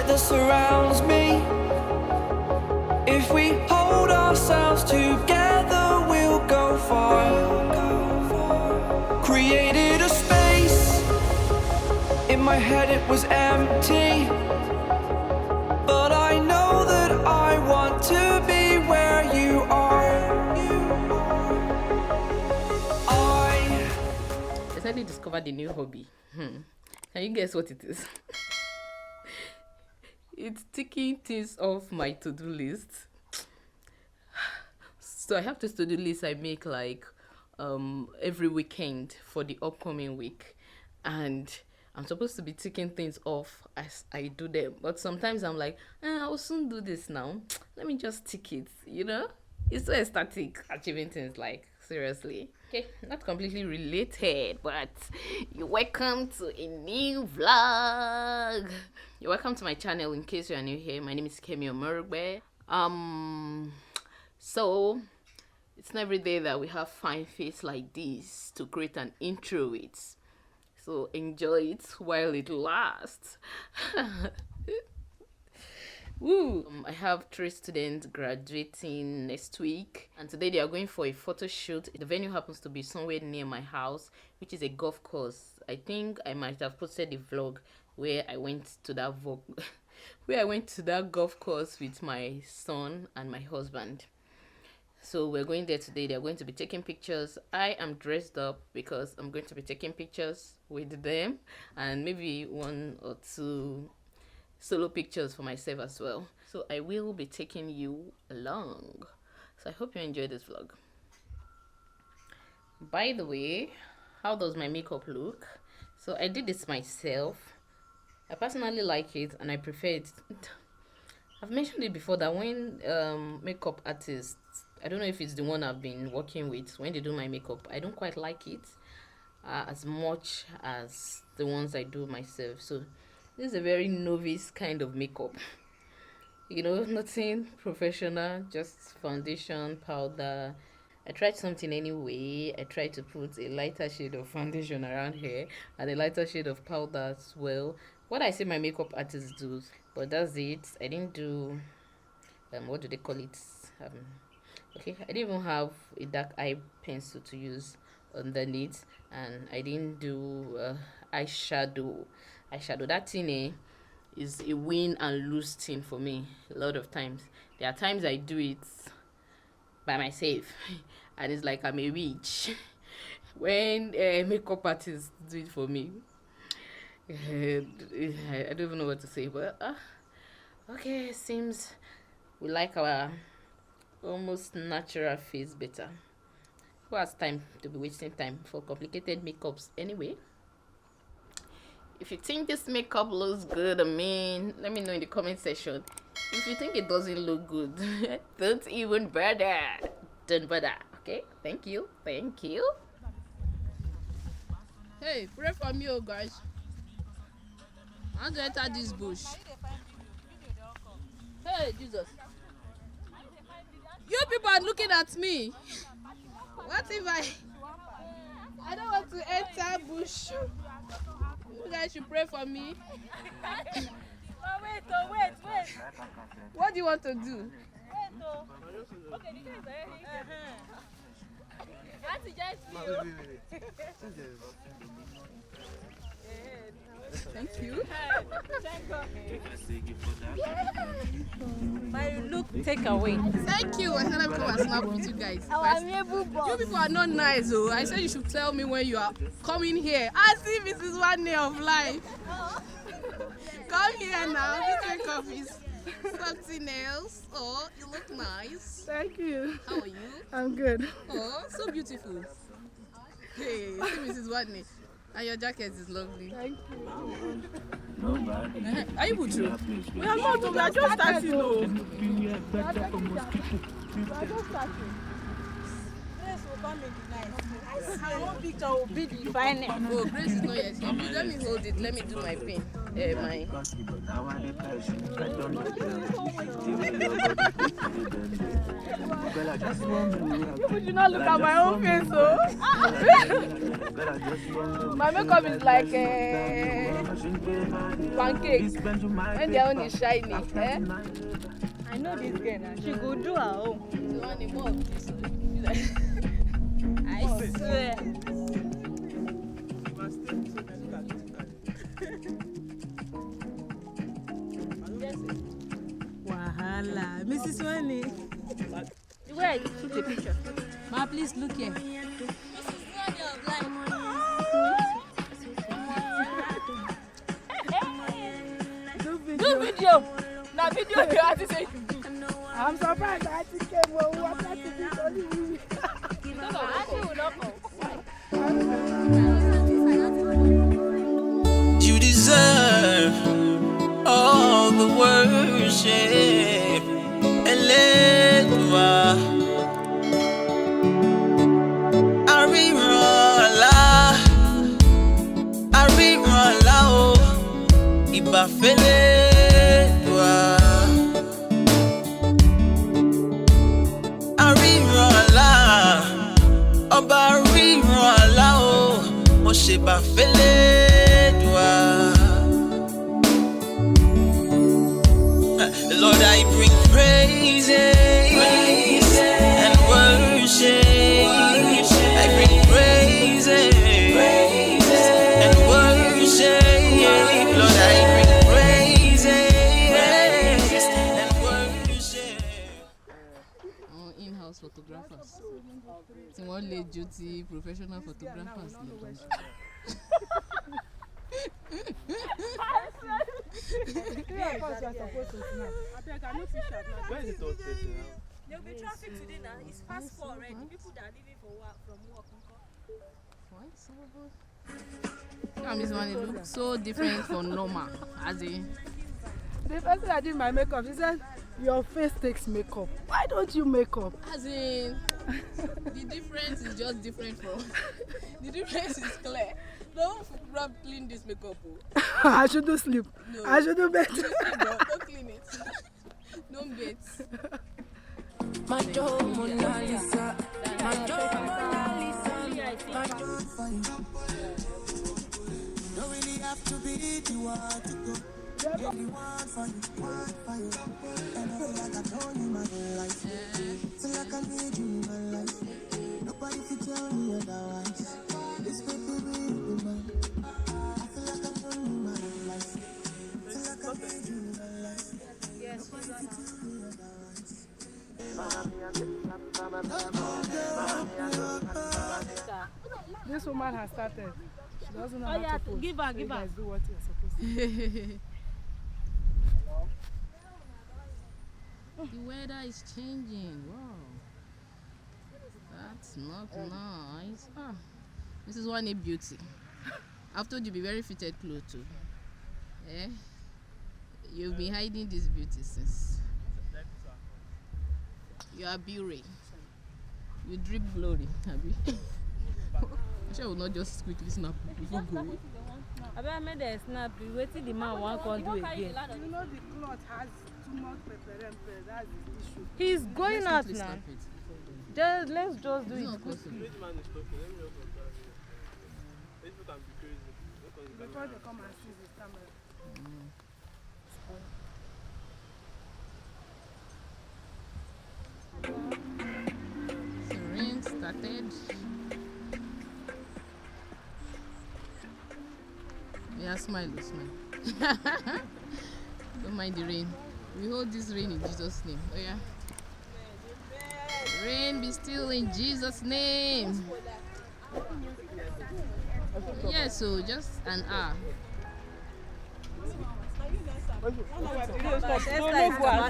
light that surrounds me. If we hold ourselves together, we'll go far. Created a space. In my head it was empty, but I know that I want to be where you are. I recently discovered a new hobby. Can you guess what it is? It's ticking things off my to-do list. So I have this to-do list I make like every weekend for the upcoming week, and I'm supposed to be ticking things off as I do them. But sometimes I'm like, I'll soon do this now. Let me just tick it, you know? It's so ecstatic achieving things, like, seriously. Okay, not completely related, but you're welcome to a new vlog. You're welcome to my channel. In case you are new here, my name is Kemafrik. So it's not every day that we have fine face like this to create an intro with. So enjoy it while it lasts. Woo! I have 3 students graduating next week, and today they are going for a photo shoot. The venue happens to be somewhere near my house, which is a golf course. I think I might have posted the vlog where I went to that golf course with my son and my husband. So we're going there today. They're going to be taking pictures. I am dressed up because I'm going to be taking pictures with them, and maybe 1 or 2 solo pictures for myself as well. So I will be taking you along. So I hope you enjoy this vlog. By the way, how does my makeup look? So I did this myself. I personally like it and I prefer it. I've mentioned it before that when makeup artists, I don't know if it's the one I've been working with, when they do my makeup, I don't quite like it as much as the ones I do myself. So this is a very novice kind of makeup. You know, nothing professional, just foundation, powder. I tried something anyway. I tried to put a lighter shade of foundation around here and a lighter shade of powder as well. What I see my makeup artists do, but that's it. I didn't do, what do they call it? Okay, I didn't even have a dark eye pencil to use underneath, and I didn't do eyeshadow. That thing is a win and lose thing for me. A lot of times there are times I do it by myself and it's like I'm a witch. When makeup artists do it for me, I don't even know what to say, but okay, seems we like our almost natural face better. Who has time to be wasting time for complicated makeups anyway? If you think this makeup looks good, let me know in the comment section. If you think it doesn't look good, don't even bother. Don't bother, okay? Thank you. Hey, pray for me, oh guys. I want to enter this bush. Hey, Jesus. You people are looking at me. What if I don't want to enter bush? You guys should pray for me. Wait. What do you want to do? Wait, okay, the guys are here. Thank you. My look take away. Thank you. I said I'm come and snap with you guys. You people are not nice, oh. I said you should tell me when you are coming here. As if this is one day of life. Come here now. This makeup is something else. Oh, you look nice. Thank you. How are you? I'm good. Oh, so beautiful. Hey, see Mrs. Watney. And your jacket is lovely. Thank you. Are you Butru? We are not, we are just starting. We are just starting. One picture will be the finest. Oh, Grace is not yet here. Let me hold it. Let me do my pin. My. You should not look at my own face, so. My makeup is like pancake. And their own is shiny. Eh? I know this girl now. She go do her own. The one in more of this. I swear. Wahala. Mrs. Wani. Wait, took a picture. Ma, please look here. Do video. Now video you have to say. I'm surprised I think came when we were practicing only we. You deserve all the worship. Elédùà, àríran àlá o, ìbà f'Elédùà. Àríran àlá, ọba àríran àlá o, mo ṣèbà f'Elédùà. Lord, I bring praises and worship. I bring praises and worship. Lord, I bring praises and worship. In-house photographers. Tí wọ́n lè ju ti professional photographers lọ. Where is the third person now? There will be traffic today now. It's past 4 already. People that are leaving for work from work. Miss Wani look so different from normal. As in, The person that did my makeup, she said, your face takes makeup. Why don't you make up? the difference is just different from. The difference is clear. Don't clean this makeup. I should do sleep. No. I should do better. Don't clean it. Don't bet. My door, Mona Lisa. My door, Mona Lisa. Don't really have to be the one to go. Really want for you. And I feel like I've known you my whole life. Feel like I need you in my life. Nobody can tell me otherwise. This baby will be mine. I feel like I've known you my whole life. Feel like I need you in my life. Yes, Nobody can tell me otherwise. This woman has started. She doesn't know how to post. give her, So give you her. guys do what you're supposed to do. The weather is changing. Wow. That's not nice. This is one a beauty. I've told you be very fitted clothes too. Eh? You've been hiding this beauty since. You are beauty. You drip glory, have you? I will not just quickly snap before going. I made a snap. Waiting the man won't come do again. You know the cloth has too much pepper and press. That's the issue. He's going out Quickly now. snap it. Let's just do It's it not quickly. possible. Which man is talking? Let me just observe you. People can be crazy. Before they come and see this camera. The rain started. Yeah, smile. Don't mind the rain. We hold this rain in Jesus' name. Oh yeah. Rain be still in Jesus' name. Yeah, so just an hour.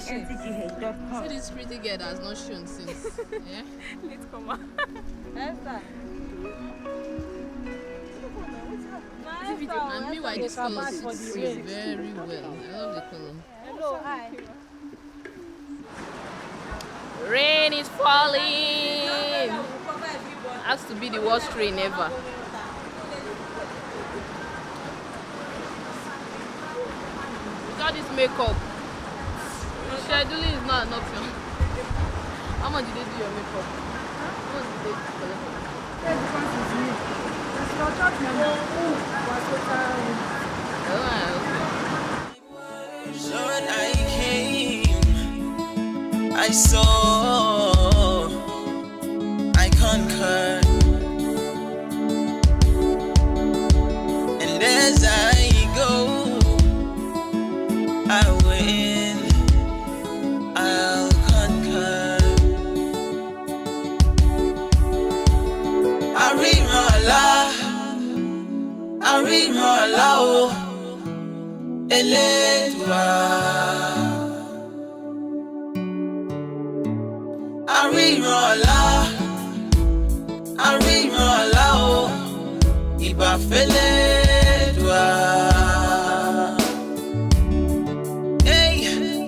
See this pretty girl that has not shown since. Yeah? And meanwhile, this color suits you very well. I love the color. Hello, hi. Rain is falling. has to be the worst rain ever. Without this makeup, scheduling is not an option. How much did they do your makeup? How much did they collect? Yes, because it's me. It's your church member who was with Lord, I came, I saw, I conquered, and as I go, I win, I'll conquer. Arimola, oh, Eledwa. Arimola, oh, Ibafeledwa. Hey,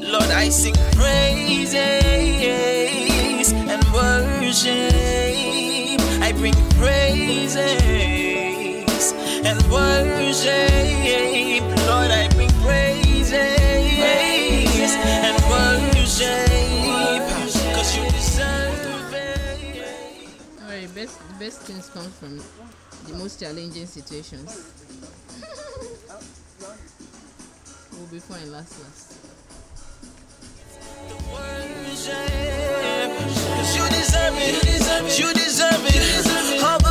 Lord, I sing praises and worship. I bring praises and worship. Lord, I bring praises and worship, 'cause you deserve it. Alright, best things come from the most challenging situations. We'll be fine last. Worship, 'cause you deserve it. You deserve it. All the